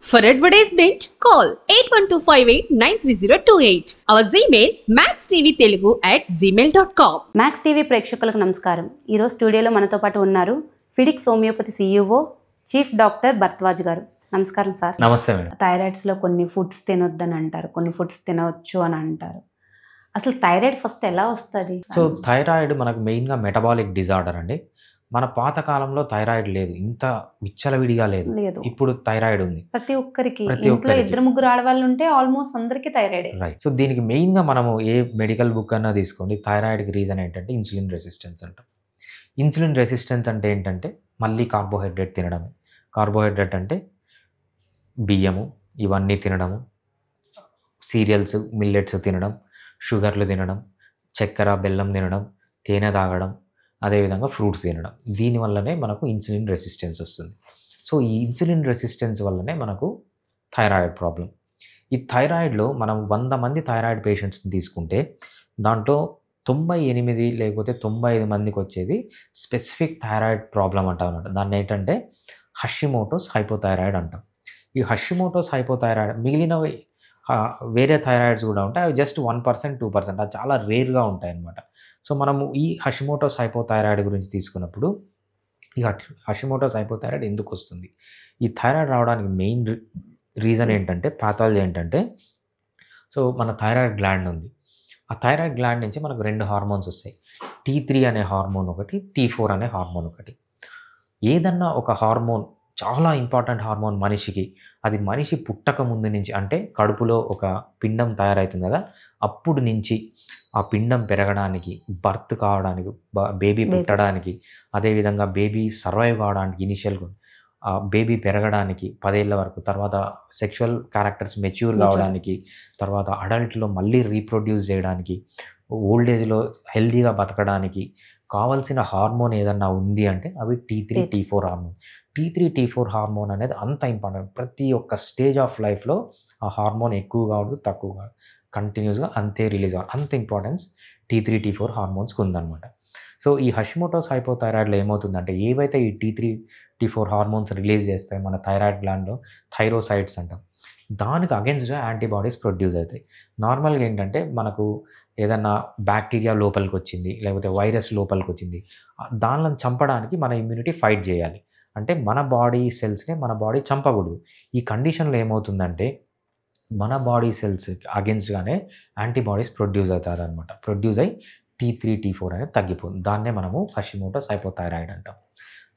For advertisement, call 8125893028. Our Gmail maxtvtelugu@gmail.com. Max TV ప్రేక్షకులకు నమస్కారం. ఈరోజు స్టూడియోలో మనతో పాటు ఉన్నారు ఫిడిక్స్ homeopathy CEO chief doctor Bharadwaj గారు. నమస్కారం సార్. నమస్తే మేడం. థైరాయిడ్స్లో కొన్ని ఫుడ్స్ తినొద్దని అంటారు, కొన్ని ఫుడ్స్ తినవచ్చు అని అంటారు. అసలు థైరాయిడ్ ఫస్ట్ ఎలా వస్తుంది? సో థైరాయిడ్ మనకు మెయిన్గా మెటబాలిక్ డిజార్డర్ అండి. మన పాతకాలంలో థైరాయిడ్ లేదు, ఇంత విచ్చలవిడిగా లేదు. ఇప్పుడు థైరాయిడ్ ఉంది ప్రతి ఒక్కరికి. ఇంట్లో ఇద్దరు ముగ్గురు ఆడవాళ్ళు ఉంటే ఆల్మోస్ట్ అందరికి థైరాయిడ్. రైట్. సో దీనికి మెయిన్గా మనము ఏ మెడికల్ బుక్ అన్నా తీసుకోండి, థైరాయిడ్కి రీజన్ ఏంటంటే ఇన్సులిన్ రెసిస్టెన్స్ అంటాం. ఇన్సులిన్ రెసిస్టెన్స్ అంటే ఏంటంటే మళ్ళీ కార్బోహైడ్రేట్ తినడమే. కార్బోహైడ్రేట్ అంటే బియ్యము ఇవన్నీ తినడము, సీరియల్స్ మిల్లెట్స్ తినడం, షుగర్లు తినడం, చక్కెర బెల్లం తినడం, తేనె తాగడం, అదేవిధంగా ఫ్రూట్స్ తినడం. దీనివల్లనే మనకు ఇన్సులిన్ రెసిస్టెన్స్ వస్తుంది. సో ఈ ఇన్సులిన్ రెసిస్టెన్స్ వల్లనే మనకు థైరాయిడ్ ప్రాబ్లం. ఈ థైరాయిడ్లో మనం 100 మంది థైరాయిడ్ పేషెంట్స్ని తీసుకుంటే దాంట్లో 98 లేకపోతే 95 మందికి వచ్చేది స్పెసిఫిక్ థైరాయిడ్ ప్రాబ్లం అంటాం అన్నమాట. దాన్ని ఏంటంటే హషిమోటోస్ హైపోథైరాయిడ్ అంటాం. ఈ హషిమోటోస్ హైపోథైరాయిడ్ మిగిలినవి వేరే థైరాయిడ్స్ కూడా ఉంటాయి, అవి జస్ట్ 1%, 2%, అది చాలా రేర్గా ఉంటాయి అన్నమాట. సో మనము ఈ హషిమోటోస్ హైపోథైరాయిడ్ గురించి తీసుకున్నప్పుడు ఈ హషిమోటోస్ హైపోథైరాయిడ్ ఎందుకు వస్తుంది, ఈ థైరాయిడ్ రావడానికి మెయిన్ రీజన్ ఏంటంటే, పాథాలజీ ఏంటంటే, సో మన థైరాయిడ్ గ్లాండ్ ఉంది. ఆ థైరాయిడ్ గ్లాండ్ నుంచి మనకు 2 హార్మోన్స్ వస్తాయి. T3 అనే హార్మోన్ ఒకటి, T4 అనే హార్మోన్ ఒకటి. ఏదన్నా ఒక హార్మోన్ చాలా ఇంపార్టెంట్ హార్మోన్ మనిషికి, అది మనిషి పుట్టక ముందు నుంచి, అంటే కడుపులో ఒక పిండం తయారవుతుంది కదా, అప్పుడు నుంచి ఆ పిండం పెరగడానికి, బర్త్ కావడానికి, బేబీ పుట్టడానికి, అదేవిధంగా బేబీ సర్వైవ్ కావడానికి, ఇనిషియల్గా బేబీ పెరగడానికి 10 ఏళ్ళ వరకు, తర్వాత సెక్షువల్ క్యారెక్టర్స్ మెచ్యూర్ కావడానికి, తర్వాత అడల్ట్లో మళ్ళీ రీప్రొడ్యూస్ చేయడానికి, ఓల్డ్ ఏజ్లో హెల్తీగా బతకడానికి కావాల్సిన హార్మోన్ ఏదన్నా ఉంది అంటే అవి T3, T4 hormone. T3, T4 hormone అనేది అంత ఇంపార్టెంట్. ప్రతి ఒక్క స్టేజ్ ఆఫ్ లైఫ్లో ఆ హార్మోన్ ఎక్కువ కావద్దు, తక్కువ కాదు, కంటిన్యూస్గా అంతే రిలీజ్ అవ్వాలి. అంత ఇంపార్టెన్స్ T3, T4 హార్మోన్స్కి ఉందన్నమాట. సో ఈ హషిమోటోస్ హైపోథైరాయిడ్లో ఏమవుతుందంటే, ఏవైతే ఈ T3, T4 హార్మోన్స్ రిలీజ్ చేస్తాయి మన థైరాయిడ్ గ్లాండ్లో, థైరోసైడ్స్ అంటాం, దానికి అగెన్స్ట్గా యాంటీబాడీస్ ప్రొడ్యూస్ అవుతాయి. నార్మల్గా ఏంటంటే మనకు ఏదన్నా బ్యాక్టీరియా లోపలికి వచ్చింది, లేకపోతే వైరస్ లోపలికి వచ్చింది, దానిని చంపడానికి మన ఇమ్యూనిటీ ఫైట్ చేయాలి. అంటే మన బాడీ సెల్స్ని మన బాడీ చంపకూడదు. ఈ కండిషన్లో ఏమవుతుందంటే మన బాడీ సెల్స్ అగెన్స్ట్గానే యాంటీబాడీస్ ప్రొడ్యూస్ అవుతారనమాట. ప్రొడ్యూస్ అయ్యి T3, T4 అనేది తగ్గిపోతుంది. దాన్నే మనము హషిమోటోస్ హైపోథైరాయిడ్ అంటాం.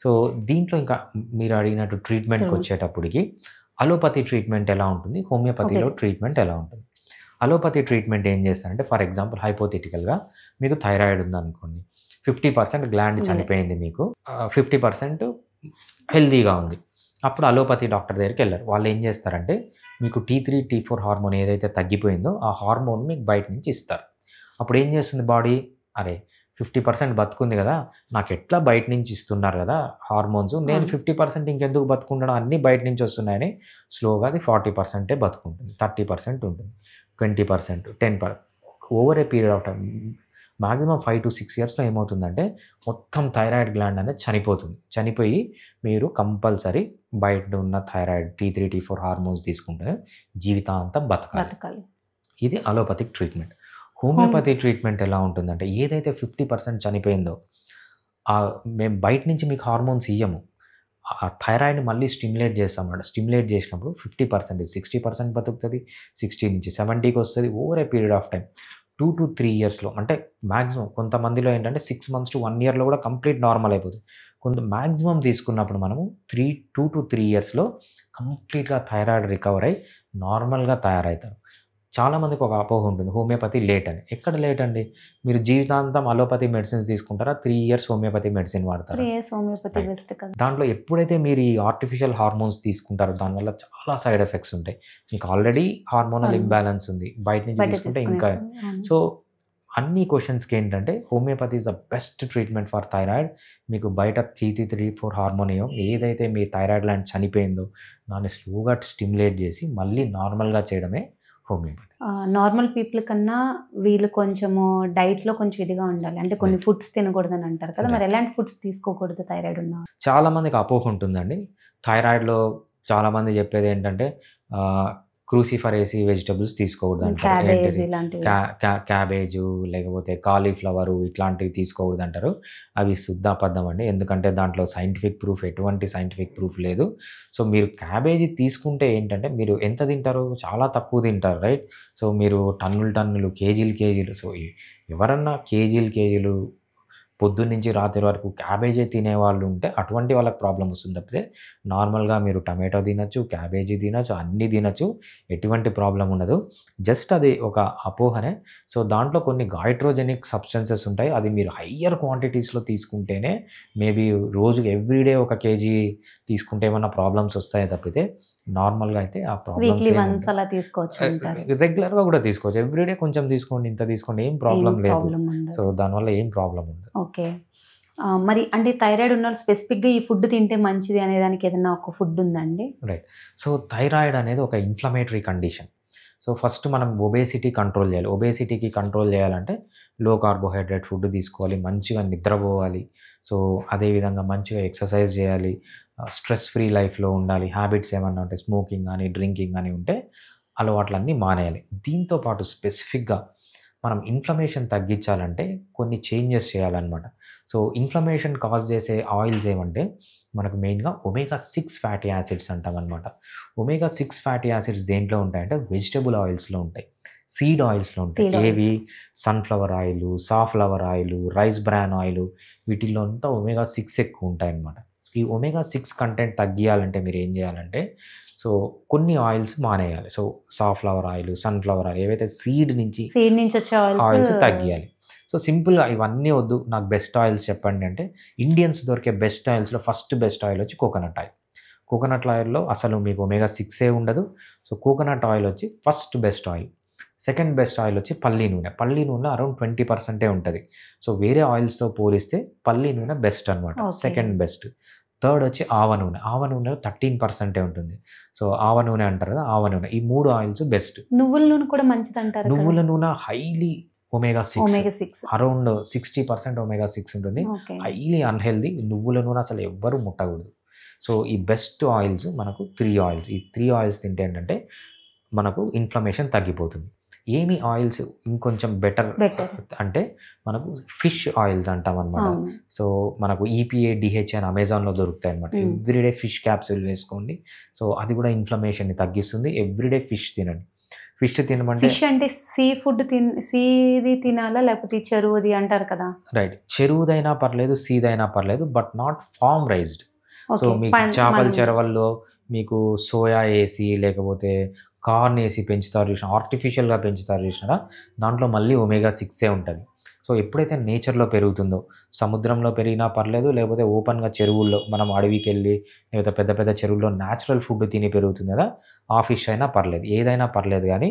సో దీంట్లో ఇంకా మీరు అడిగినట్టు ట్రీట్మెంట్కి వచ్చేటప్పటికి అలోపతి ట్రీట్మెంట్ ఎలా ఉంటుంది, హోమియోపతిలో ట్రీట్మెంట్ ఎలా ఉంటుంది. అలోపతి ట్రీట్మెంట్ ఏం చేస్తారంటే, ఫర్ ఎగ్జాంపుల్ హైపోథెటికల్గా మీకు థైరాయిడ్ ఉందనుకోండి, 50% గ్లాండ్ చనిపోయింది, మీకు 50% హెల్తీగా ఉంది. అప్పుడు అలోపతి డాక్టర్ దగ్గరికి వెళ్ళారు. వాళ్ళు ఏం చేస్తారంటే మీకు T3, T4 హార్మోన్ ఏదైతే తగ్గిపోయిందో ఆ హార్మోన్ మీకు బయట నుంచి ఇస్తారు. అప్పుడు ఏం చేస్తుంది బాడీ, అరే 50% బతుకుంది కదా, నాకు ఎట్లా బయట నుంచి ఇస్తున్నారు కదా హార్మోన్స్, నేను 50% ఇంకెందుకు బతుకుండడం, అన్నీ బయట నుంచి వస్తున్నాయని స్లోగా అది 40% బతుకుంటుంది, 30% ఉంటుంది, 20%, 10%. Over a period of time maximum 5 to 6 ఇయర్స్లో ఏమవుతుందంటే మొత్తం థైరాయిడ్ గ్లాండ్ అనేది చనిపోతుంది. చనిపోయి మీరు కంపల్సరీ బయట ఉన్న థైరాయిడ్ T3, T4 హార్మోన్స్ తీసుకుంటే జీవితాంతం బతకాలి. ఇది అలోపతిక్ ట్రీట్మెంట్. హోమియోపతి ట్రీట్మెంట్ ఎలా ఉంటుందంటే, ఏదైతే 50% చనిపోయిందో మేము బయట నుంచి మీకు హార్మోన్స్ ఇయ్యము, ఆ థైరాయిడ్ని మళ్ళీ స్టిమ్యులేట్ చేస్తామన్నమాట. స్టిమ్యులేట్ చేసినప్పుడు 50%, 60% బతుకుతుంది, 60 నుంచి 70కి వస్తుంది. Over a period of time 2 to 3 ఇయర్స్లో, అంటే మ్యాక్సిమం కొంతమందిలో ఏంటంటే 6 months to 1 yearలో కూడా కంప్లీట్ నార్మల్ అయిపోతుంది. కొంత మ్యాక్సిమం తీసుకున్నప్పుడు మనము 2 to 3 ఇయర్స్లో కంప్లీట్గా థైరాయిడ్ రికవర్ అయ్యి నార్మల్గా తయారవుతారు. చాలామందికి ఒక అపోహ ఉంటుంది, హోమియోపతి లేట్ అని. ఎక్కడ లేట్ అండి, మీరు జీవితాంతం అలోపతి మెడిసిన్స్ తీసుకుంటారా, 3 years హోమియోపతి మెడిసిన్ వాడతారు. దాంట్లో ఎప్పుడైతే మీరు ఈ ఆర్టిఫిషియల్ హార్మోన్స్ తీసుకుంటారో దానివల్ల చాలా సైడ్ ఎఫెక్ట్స్ ఉంటాయి. మీకు ఆల్రెడీ హార్మోనల్ ఇంబ్యాలెన్స్ ఉంది, బయట నుంచి తీసుకుంటే ఇంకా. సో అన్ని క్వశ్చన్స్కి ఏంటంటే homeopathy is the best treatment for thyroid. మీకు బయట T3, T4 హార్మోన్ ఏదైతే మీ థైరాయిడ్ గ్లాండ్ చనిపోయిందో దాన్ని స్లోగా స్టిమ్యులేట్ చేసి మళ్ళీ నార్మల్గా చేయడమే హోమియోపతి. నార్మల్ పీపుల్ కన్నా వీళ్ళు కొంచెము డైట్లో కొంచెం ఇదిగా ఉండాలి, అంటే కొన్ని ఫుడ్స్ తినకూడదని అంటారు కదా, మరి ఎలాంటి ఫుడ్స్ తీసుకోకూడదు థైరాయిడ్ ఉన్న? చాలా మందికి అపోహ ఉంటుందండి, థైరాయిడ్లో చాలామంది చెప్పేది ఏంటంటే క్రూసిఫరేసి వెజిటబుల్స్ తీసుకోకూడదు అంటారు. క్యాబేజ్ ఏంటిది ఇలాంటివి. క్యాబేజు లేకపోతే కాలీఫ్లవరు ఇట్లాంటివి తీసుకోకూడదు అంటారు. అవి శుద్ధ అబద్ధం అండి. ఎందుకంటే దాంట్లో సైంటిఫిక్ ప్రూఫ్ ఎటువంటి సైంటిఫిక్ ప్రూఫ్ లేదు. సో మీరు క్యాబేజీ తీసుకుంటే ఏంటంటే మీరు ఎంత తింటారు? చాలా తక్కువ తింటారు, రైట్? సో మీరు టన్నులు కేజీలు సో ఎవరన్నా కేజీలు పొద్దున్నుంచి రాత్రి వరకు క్యాబేజీ తినేవాళ్ళు ఉంటే అటువంటి వాళ్ళకి ప్రాబ్లమ్ వస్తుంది తప్పితే నార్మల్‌గా మీరు టమాటో తినొచ్చు, క్యాబేజీ తినొచ్చు, అన్నీ తినొచ్చు. ఎటువంటి ప్రాబ్లమ్ ఉండదు. జస్ట్ అది ఒక అపోహనే. సో దాంట్లో కొన్ని గైట్రోజెనిక్ సబ్స్టెన్సెస్ ఉంటాయి. అది మీరు హయ్యర్ క్వాంటిటీస్‌లో తీసుకుంటేనే మేబీ రోజుకి ఎవ్రీడే ఒక కేజీ తీసుకుంటే ఏమన్నా ప్రాబ్లమ్స్ వస్తాయే తప్పితే నార్మల్‌గా అయితే ఆ ప్రాబ్లమ్స్ వీక్లీ ఏమి వన్స్ ఉండవు. అలా తీసుకోవచ్చు అంటారు. రెగ్యులర్‌గా కూడా తీసుకోవచ్చు. ఎవ్రీడే కొంచెం తీసుకోండి, ఇంత తీసుకోండి, ఏం ఏం ప్రాబ్లమ్ లేదు. ప్రాబ్లం ఉండదు. సో దానివల్ల ఏం ప్రాబ్లమ్ ఉండదు. ఓకే. మరి అంటే థైరాయిడ్ ఉన్నోళ్ళు స్పెసిఫిక్‌గా ఈ ఫుడ్ తింటే మంచిది అనే దానికి ఏదైనా ఒక ఫుడ్ ఉందా అండి? రైట్. సో థైరాయిడ్ అనేది ఒక ఇన్‌ఫ్లమేటరీ కండిషన్. సో ఫస్ట్ మనం ఒబేసిటీ కంట్రోల్ చేయాలి. ఒబేసిటీకి కంట్రోల్ చేయాలంటే లో కార్బోహైడ్రేట్ ఫుడ్ తీసుకోవాలి, మంచిగా నిద్రపోవాలి. సో అదేవిధంగా మంచిగా ఎక్సర్సైజ్ చేయాలి, స్ట్రెస్ ఫ్రీ లైఫ్‌లో ఉండాలి. హ్యాబిట్స్ ఏమన్నా ఉంటే స్మోకింగ్ గానీ, డ్రింకింగ్ గానీ ఉంటే అలవాట్లన్నీ మానేయాలి. దీంతో పాటు స్పెసిఫిక్‌గా మనం ఇన్‌ఫ్లమేషన్ తగ్గించాలంటే కొన్ని చేంజెస్ చేయాలన్నమాట. సో ఇన్‌ఫ్లమేషన్ కాజ్ చేసే ఆయిల్స్ ఏమంటే మనకు మెయిన్‌గా ఒమేగా 6 ఫ్యాటీ యాసిడ్స్ అంటామన్నమాట. ఒమేగా 6 ఫ్యాటీ యాసిడ్స్ దేంట్లో ఉంటాయంటే వెజిటబుల్ ఆయిల్స్‌లో ఉంటాయి, సీడ్ ఆయిల్స్‌లో ఉంటాయి. Seed oils. ఏవి? Sunflower oil, safflower oil, rice bran oil, వీటిల్లో అంతా ఒమేగా 6 ఎక్కువ ఉంటాయన్నమాట. ఈ ఒమేగా 6 కంటెంట్ తగ్గియాలంటే మీరు ఏం చేయాలంటే సో కొన్ని ఆయిల్స్ మానేయాలి. So safflower oil, sunflower oil ఏవైతే సీడ్ నుంచి సీడ్ నుంచి వచ్చే ఆయిల్స్ ఆయిల్స్ తగ్గియాలి. సో సింపుల్‌గా ఇవన్నీ వద్దు, నాకు బెస్ట్ ఆయిల్స్ చెప్పండి అంటే ఇండియన్స్ దొరికే బెస్ట్ ఆయిల్స్‌లో ఫస్ట్ బెస్ట్ ఆయిల్ వచ్చి కోకోనట్ ఆయిల్. కోకోనట్ ఆయిల్‌లో అసలు మీకు ఒమేగా 6 ఉండదు. సో కోకోనట్ ఆయిల్ వచ్చి first best oil. Second best oil వచ్చి పల్లి నూనె. పల్లి నూనె అరౌండ్ 20% ఉంటుంది. సో వేరే ఆయిల్స్‌తో పోలిస్తే పల్లి నూనె బెస్ట్ అనమాట. ఓకే. Second best. థర్డ్ వచ్చి ఆవ నూనె. ఆవ నూనెలో 13% ఉంటుంది. సో ఆవ నూనె అంటారు కదా, ఆవ నూనె. ఈ 3 ఆయిల్స్ బెస్ట్. నువ్వుల నూనె కూడా మంచిదంటారు కదా? నువ్వుల నూనె highly omega 6, omega 6. Around 60% omega 6 ఉంటుంది. ఓకే. Highly unhealthy. నువ్వుల నూనె అసలు ఎవ్వరు ముట్టకూడదు. సో ఈ బెస్ట్ ఆయిల్స్ మనకు 3 ఆయిల్స్. ఈ 3 ఆయిల్స్ తింటే ఏంటంటే మనకు ఇన్‌ఫ్లమేషన్ తగ్గిపోతుంది. ఏమి ఆయిల్స్ ఇంకొంచెం బెటర్ బెటర్. అంటే మనకు ఫిష్ ఆయిల్స్ అంటామన్నమాట. అవును. సో మనకు ఈపీఏ, డిహెచ్ఏ అని అమెజాన్‌లో దొరుకుతాయన్నమాట. ఎవ్రీడే ఫిష్ క్యాప్సూల్ వేసుకోండి. సో అది కూడా ఇన్‌ఫ్లమేషన్‌ని తగ్గిస్తుంది. ఎవ్రీడే ఫిష్ తినండి. ఫిష్ తినమంటే ఫిష్ అంటే సీ ఫుడ్ సీది తినాలా లేకపోతే చెరువుది అంటారు కదా? రైట్. చెరువుదైనా పర్లేదు, సీదైనా పర్లేదు, but not farm raised. So okay. మీకు చేపల మనం చెరువుల్లో మీకు సోయా ఏసి లేకపోతే కార్న్ ఏసి పెంచుతారు చూసినా, ఆర్టిఫిషియల్‌గా పెంచుతారు చూసినారా, దాంట్లో మళ్ళీ ఒమేగా 6 ఉంటది. సో ఎప్పుడైతే నేచర్‌లో పెరుగుతుందో, సముద్రంలో పెరిగినా పర్లేదు, లేకపోతే ఓపెన్‌గా చెరువుల్లో మనం అడవికెళ్ళి లేకపోతే పెద్ద పెద్ద చెరువుల్లో న్యాచురల్ ఫుడ్ తిని పెరుగుతుంది కదా, ఆ ఫిష్ అయినా పర్లేదు, ఏదైనా పర్లేదు. కానీ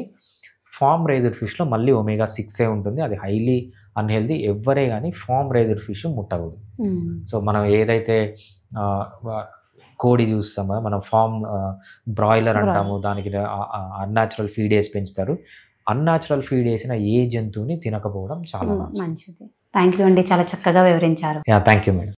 ఫార్మ్ రైజ్డ్ ఫిష్‌లో మళ్ళీ ఒమేగా 6 ఉంటుంది. అది హైలీ అన్‌హెల్తీ. ఎవ్వరే గానీ ఫార్మ్ రైజ్డ్ ఫిష్ ముట్టకూడదు. సో మనం ఏదైతే వ కోడి చూస్తాం కదా, మనం బ్రాయిలర్ అంటాము. దానికి అన్‌న్యాచురల్ ఫీడ్ ఏసి పెంచుతారు. అన్‌న్యాచురల్ ఫీడ్ ఏసిన ఏ జంతువుని తినకపోవడం చాలా మంచిది. మంచిది. థ్యాంక్ యూ అండి. చాలా చక్కగా వివరించారు. Thank you madam.